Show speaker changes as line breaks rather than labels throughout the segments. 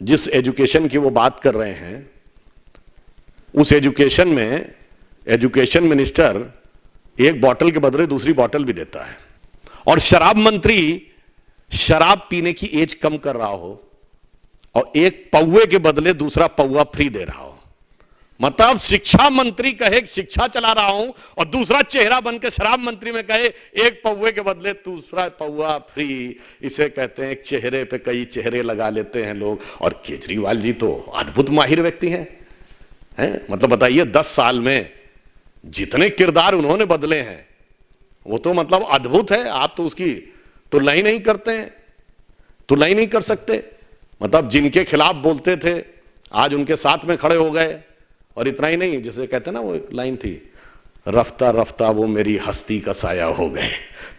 जिस एजुकेशन की वो बात कर रहे हैं, उस एजुकेशन में एजुकेशन मिनिस्टर एक बोतल के बदले दूसरी बोतल भी देता है, और शराब मंत्री शराब पीने की एज कम कर रहा हो और एक पौवे के बदले दूसरा पौवा फ्री दे रहा हो। मतलब शिक्षा मंत्री कहे शिक्षा चला रहा हूं और दूसरा चेहरा बनकर शराब मंत्री में कहे एक पौवे के बदले दूसरा पौवा फ्री। इसे कहते हैं एक चेहरे पे कई चेहरे लगा लेते हैं लोग। और केजरीवाल जी तो अद्भुत माहिर व्यक्ति हैं, मतलब बताइए 10 साल में जितने किरदार उन्होंने बदले हैं वो तो मतलब अद्भुत है। आप तो उसकी तुलना ही नहीं करते हैं, तुलना ही नहीं कर सकते। मतलब जिनके खिलाफ बोलते थे आज उनके साथ में खड़े हो गए। और इतना ही नहीं, जैसे कहते ना वो एक लाइन थी, रफ्ता रफ्ता वो मेरी हस्ती का साया हो गए।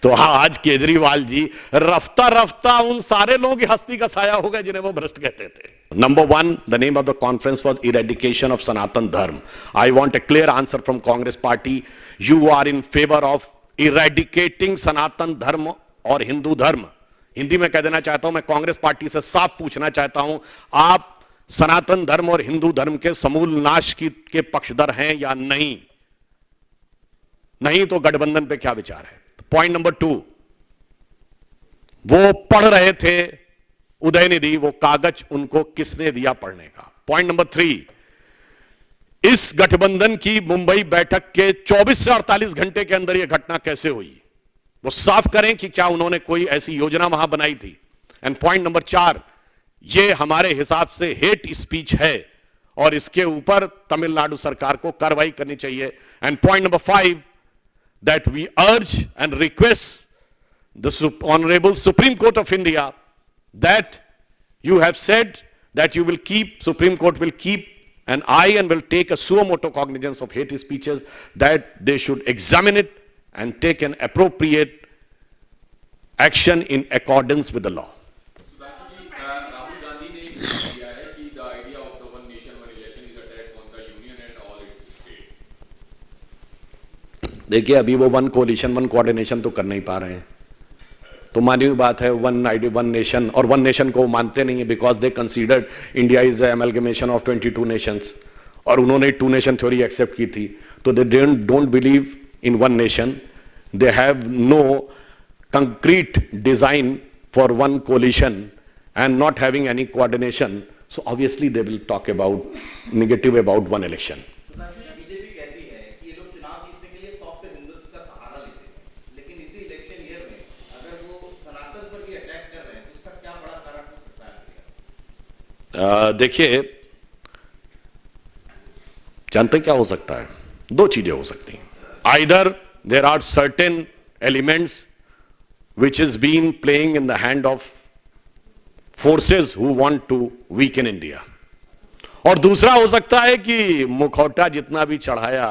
तो हाँ, आज केजरीवाल जी रफ्ता रफ्ता उन सारे लोगों की हस्ती का साया हो गए जिन्हें वो भ्रष्ट कहते थे। Number 1, the name of the conference was Eradication of Sanatan Dharma. I want a clear answer from Congress party. You are in favor of eradicating Sanatan Dharma और हिंदू धर्म। हिंदी में कह देना चाहता हूं, मैं कांग्रेस पार्टी से साफ पूछना चाहता हूं, आप सनातन धर्म और हिंदू धर्म के समूल नाश के पक्षधर हैं या नहीं? नहीं तो गठबंधन पे क्या विचार है? पॉइंट नंबर 2, वो पढ़ रहे थे उदयनिधि, वो कागज उनको किसने दिया पढ़ने का? पॉइंट नंबर 3, इस गठबंधन की मुंबई बैठक के 24 से 48 घंटे के अंदर यह घटना कैसे हुई? वो साफ करें कि क्या उन्होंने कोई ऐसी योजना वहां बनाई थी? एंड पॉइंट नंबर 4, ये हमारे हिसाब से हेट स्पीच है और इसके ऊपर तमिलनाडु सरकार को कार्रवाई करनी चाहिए। And point number 5, that we urge and request the honourable Supreme Court of India that you have said that you will keep, Supreme Court will keep an eye and will take a suo motu cognizance of hate speeches, that they should examine it and take an appropriate action in accordance with the law.
Rahul Gandhi ने किया है कि the idea of the one nation one election is attack on the union and all its state.
देखिए अभी वो one collision one coordination तो कर नहीं पा रहे हैं, तो मानी हुई बात है वन आइडिया वन नेशन, और वन नेशन को मानते नहीं है because they considered India is amalgamation of 22 nations, और उन्होंने 2 नेशन थ्योरी एक्सेप्ट की थी। तो they don't believe in one nation, they have no concrete design for one coalition and not having any coordination, so obviously they will talk about negative about one election. देखिए जानते क्या हो सकता है? 2 चीजें हो सकती हैं। Either there are certain elements which is been playing in the hand of forces who want to weaken India, और दूसरा हो सकता है कि मुखौटा जितना भी चढ़ाया,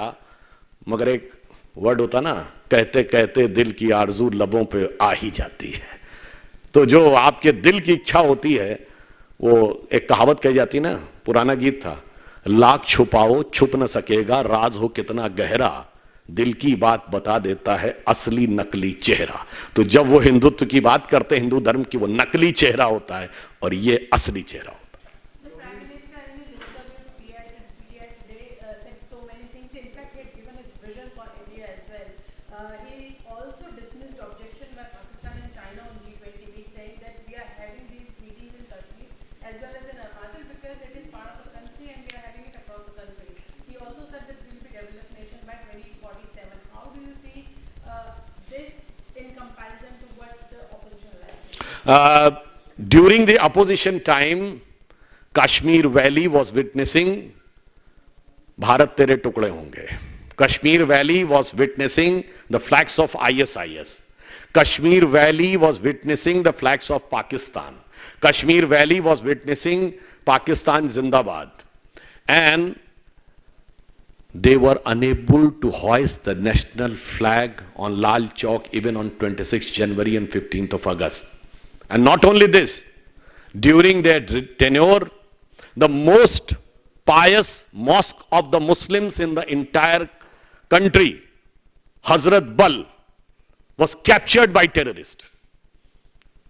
मगर एक वर्ड होता ना, कहते कहते दिल की आरजू लबों पे आ ही जाती है। तो जो आपके दिल की इच्छा होती है, वो एक कहावत कही जाती ना, पुराना गीत था, लाख छुपाओ छुप न सकेगा, राज हो कितना गहरा, दिल की बात बता देता है असली नकली चेहरा। तो जब वो हिंदुत्व की बात करते हैं, हिंदू धर्म की, वो नकली चेहरा होता है और ये असली चेहरा होता है। During the opposition time, Kashmir Valley was witnessing Bharat Tere Tukde Honge. Kashmir Valley was witnessing the flags of ISIS. Kashmir Valley was witnessing the flags of Pakistan. Kashmir Valley was witnessing Pakistan Zindabad. And they were unable to hoist the national flag on Lal Chowk even on 26th January and 15th of August. And not only this, during their tenure, the most pious mosque of the Muslims in the entire country, Hazrat Bal, was captured by terrorists.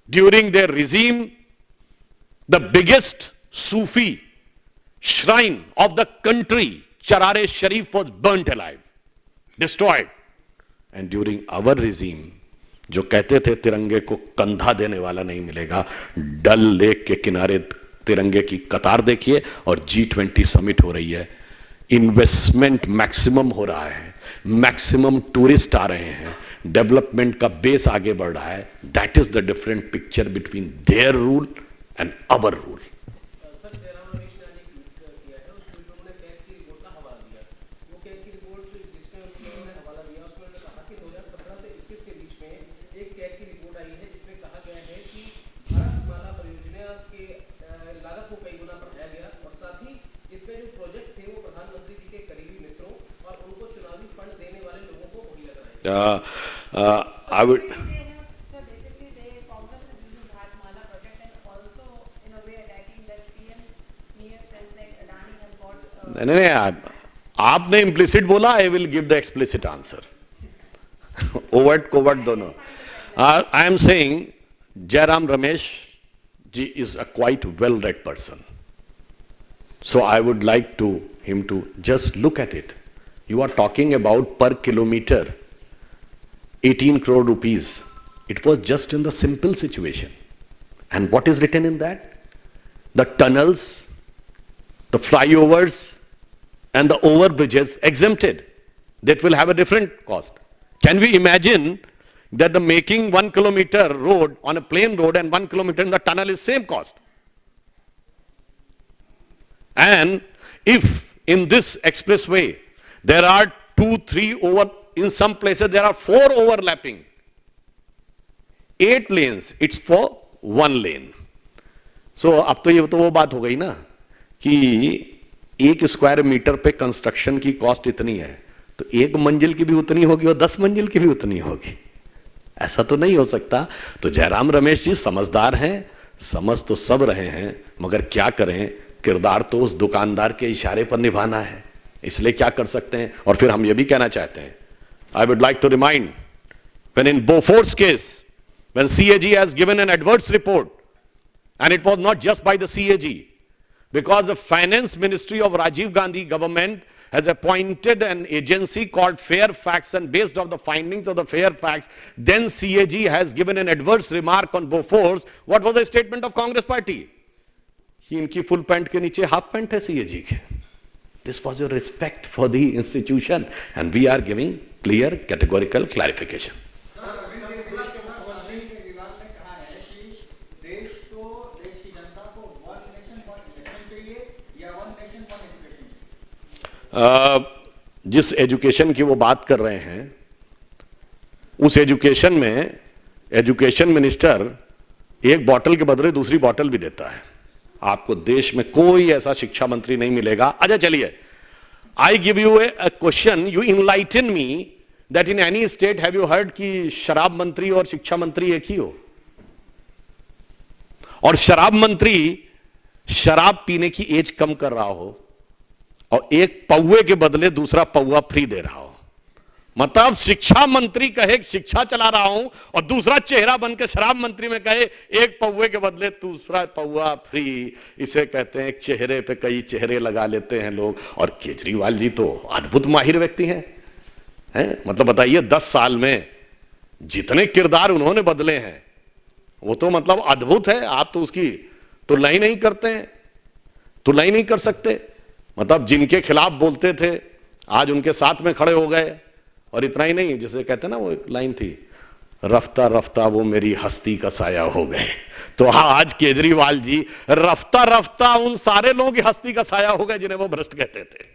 During their regime, the biggest Sufi shrine of the country, Charare Sharif, was burnt alive, destroyed. And during our regime, जो कहते थे तिरंगे को कंधा देने वाला नहीं मिलेगा, डल लेक के किनारे तिरंगे की कतार देखिए और G20 समिट हो रही है, इन्वेस्टमेंट मैक्सिमम हो रहा है, मैक्सिमम टूरिस्ट आ रहे हैं, डेवलपमेंट का बेस आगे बढ़ रहा है. That is the different picture between their rule and our rule.
Sir Jairam Ramesh ने आज एक ट्वीट किया है, उस ट्वीट में उन्होंने कैग की रिपोर्ट का हवाला दिया. वो कैग की रिपोर्ट जिसमें उन्होंने हवाला दिया उसमें उन्होंने कहा कि 2017 से 21 के बीच में एक कैग की रिपोर्ट आई है जिसमें कहा गया है कि भारतमाला परियोजना के लागत को कई गुना बढ़ाया गया और साथ ही इसमें जो प्रोजेक्ट थे वो प्रधानमंत्री जी के करीबी मित्रों और उनको चुनावी फंड देने वाले लोगों को मुहैया कराए.
I would.
So basically, Congress is using Bharatmala project and also in a way attacking that PM's near friends like Adani have got.
नहीं, आपने इम्प्लिसिट बोला, I will give the explicit answer. Overt covert दोनों. I am saying Jairam Ramesh ji is a quite well read person, so I would like him to just look at it. You are talking about per kilometer 18 crore rupees. It was just in the simple situation. And what is written in that? The tunnels, the flyovers, and the overbridges exempted. That will have a different cost. Can we imagine that the making 1 kilometer road on a plain road and 1 kilometer in the tunnel is same cost? And if in this expressway there are 2, 3 in some places there are 4 overlapping, 8 lanes, it's for 1 lane. So अब तो ये तो वो बात हो गई ना कि 1 स्क्वायर मीटर पे कंस्ट्रक्शन की कॉस्ट इतनी है, तो 1 मंजिल की भी उतनी होगी और 10 मंजिल की भी उतनी होगी. ऐसा तो नहीं हो सकता. तो जयराम रमेश जी समझदार हैं, समझ तो सब रहे हैं, मगर क्या करें, किरदार तो उस दुकानदार के इशारे पर निभाना है, इसलिए क्या कर सकते हैं. और फिर हम ये भी कहना चाहते हैं, I would like to remind, when in Bofors case, when CAG has given an adverse report, and it was not just by the CAG, because the finance ministry of Rajiv Gandhi government has appointed an agency called Fairfax, and based on the findings of the Fairfax, then CAG has given an adverse remark on Bofors. What was the statement of Congress party? कि इनकी full pant के नीचे half pant है CAG के. This was your respect for the institution, and we are giving clear, categorical clarification. जिस education की वो बात कर रहे हैं, उस एजुकेशन में एजुकेशन मिनिस्टर एक बोतल के बदले दूसरी बोतल भी देता है. आपको देश में कोई ऐसा शिक्षा मंत्री नहीं मिलेगा. अच्छा चलिए, I give U A question, you enlighten me that in any state have you heard कि शराब मंत्री और शिक्षा मंत्री एक ही हो, और शराब मंत्री शराब पीने की एज कम कर रहा हो और एक पौवे के बदले दूसरा पौवा फ्री दे रहा हो. मतलब शिक्षा मंत्री कहे शिक्षा चला रहा हूं और दूसरा चेहरा बन के शराब मंत्री में कहे एक पौवे के बदले दूसरा पौवा फ्री. इसे कहते हैं एक चेहरे पे कई चेहरे लगा लेते हैं लोग. और केजरीवाल जी तो अद्भुत माहिर व्यक्ति हैं. मतलब बताइए 10 साल में जितने किरदार उन्होंने बदले हैं वो तो मतलब अद्भुत है. आप तो उसकी तुलना ही नहीं करते हैं, तुलना ही नहीं कर सकते. मतलब जिनके खिलाफ बोलते थे आज उनके साथ में खड़े हो गए. और इतना ही नहीं, जैसे कहते हैं ना, वो एक लाइन थी, रफ्ता रफ्ता वो मेरी हस्ती का साया हो गए. तो आज केजरीवाल जी रफ्ता रफ्ता उन सारे लोगों की हस्ती का साया हो गए जिन्हें वो भ्रष्ट कहते थे.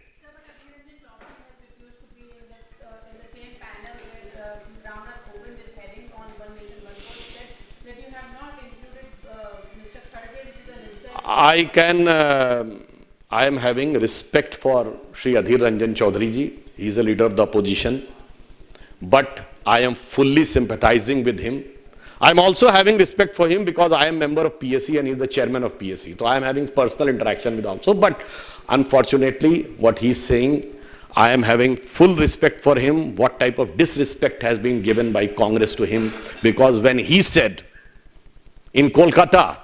I am having respect for Shri Adhir Ranjan Chaudhary ji. He is a leader of the opposition, but I am fully sympathizing with him. I am also having respect for him because I am member of PSC and he is the chairman of PSC. So I am having personal interaction with also. But unfortunately, what he is saying, I am having full respect for him. What type of disrespect has been given by Congress to him? Because when he said in Kolkata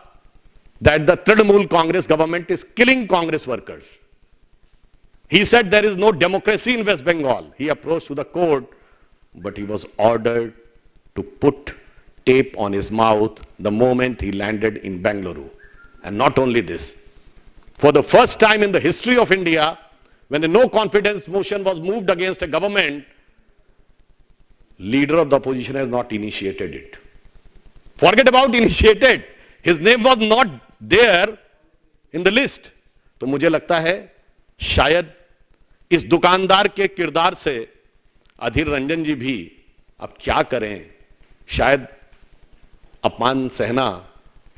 that the Trinamool Congress government is killing Congress workers. He said there is no democracy in West Bengal. He approached to the court, but he was ordered to put tape on his mouth the moment he landed in Bengaluru. And not only this, for the first time in the history of India, when a no confidence motion was moved against a government, leader of the opposition has not initiated it. Forget about initiated. His name was not there in the list. तो मुझे लगता है शायद इस दुकानदार के किरदार से अधीर रंजन जी भी अब क्या करें, शायद अपमान सहना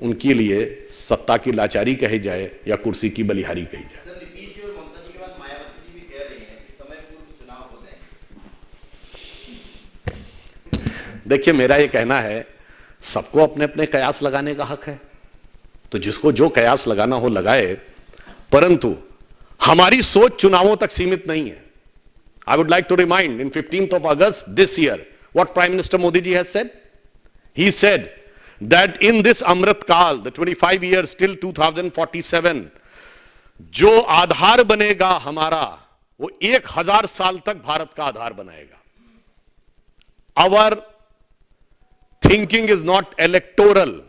उनके लिए सत्ता की लाचारी कही जाए या कुर्सी की बलिहारी कही जाए।
सर, नीतीश जी और ममता जी के बाद मायावती जी भी कह रही हैं कि समय पूर्व चुनाव हो जाएंगे।
देखिए, मेरा ये कहना है सबको अपने अपने कयास लगाने का हक है, तो जिसको जो कयास लगाना हो लगाए, परंतु हमारी सोच चुनावों तक सीमित नहीं है। I would like to remind in 15th of August this year what Prime Minister Modi ji has said. He said that in this Amrit Kal, the 25 years till 2047, जो आधार बनेगा हमारा वो 1000 साल तक भारत का आधार बनाएगा। Our thinking is not electoral,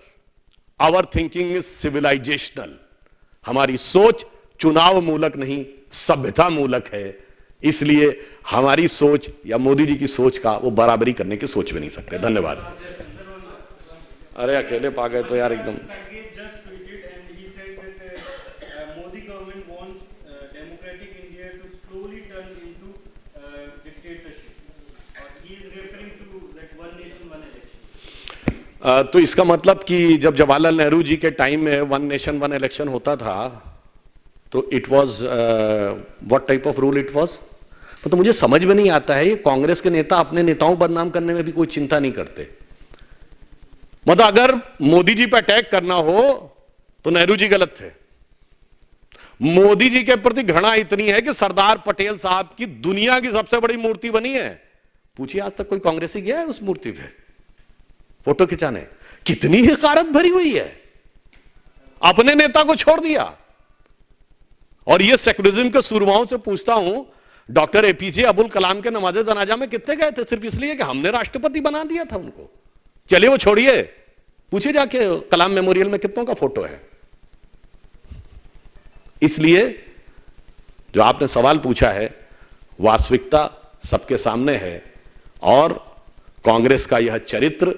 our thinking is civilizational. हमारी सोच चुनाव मूलक नहीं, सभ्यता मूलक है। इसलिए हमारी सोच या मोदी जी की सोच का वो बराबरी करने की सोच भी नहीं सकते। धन्यवाद। अरे अकेले पा गए तो यार एकदम।
just tweeted and he said that Modi government wants democratic India to slowly turn into dictatorship. He is referring to that one nation one election.
तो इसका मतलब कि जब जवाहरलाल नेहरू जी के टाइम में वन नेशन वन इलेक्शन होता था तो it was what type of rule it was? तो मुझे समझ में नहीं आता है, ये कांग्रेस के नेता अपने नेताओं को बदनाम करने में भी कोई चिंता नहीं करते। मतलब अगर मोदी जी पर अटैक करना हो तो नेहरू जी गलत थे। मोदी जी के प्रति घृणा इतनी है कि सरदार पटेल साहब की दुनिया की सबसे बड़ी मूर्ति बनी है। पूछिए आज तक कोई कांग्रेसी गया है उस मूर्ति पे फोटो खिंचाने? कितनी हकारत भरी हुई है, अपने नेता को छोड़ दिया। और ये सेकुलरिज्म के सूरमाओं से पूछता हूं, डॉक्टर एपीजे अब्दुल कलाम के नमाज़े जनाजा में कितने गए थे? सिर्फ इसलिए कि हमने राष्ट्रपति बना दिया था उनको। चलिए वो छोड़िए, पूछिए जाके कलाम मेमोरियल में कितनों का फोटो है। इसलिए जो आपने सवाल पूछा है, वास्तविकता सबके सामने है और कांग्रेस का यह चरित्र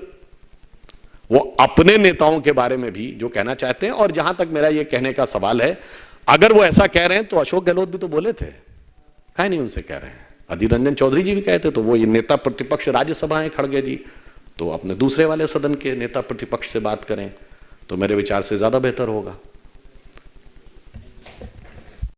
वो अपने नेताओं के बारे में भी जो कहना चाहते हैं। और जहां तक मेरा यह कहने का सवाल है, अगर वो ऐसा कह रहे हैं तो अशोक गहलोत भी तो बोले थे, काहे नहीं उनसे कह रहे हैं? अधीर रंजन चौधरी जी भी कहते, तो वो ये नेता प्रतिपक्ष राज्यसभा है खड़गे जी, तो अपने दूसरे वाले सदन के नेता प्रतिपक्ष से बात करें तो मेरे विचार से ज्यादा बेहतर होगा।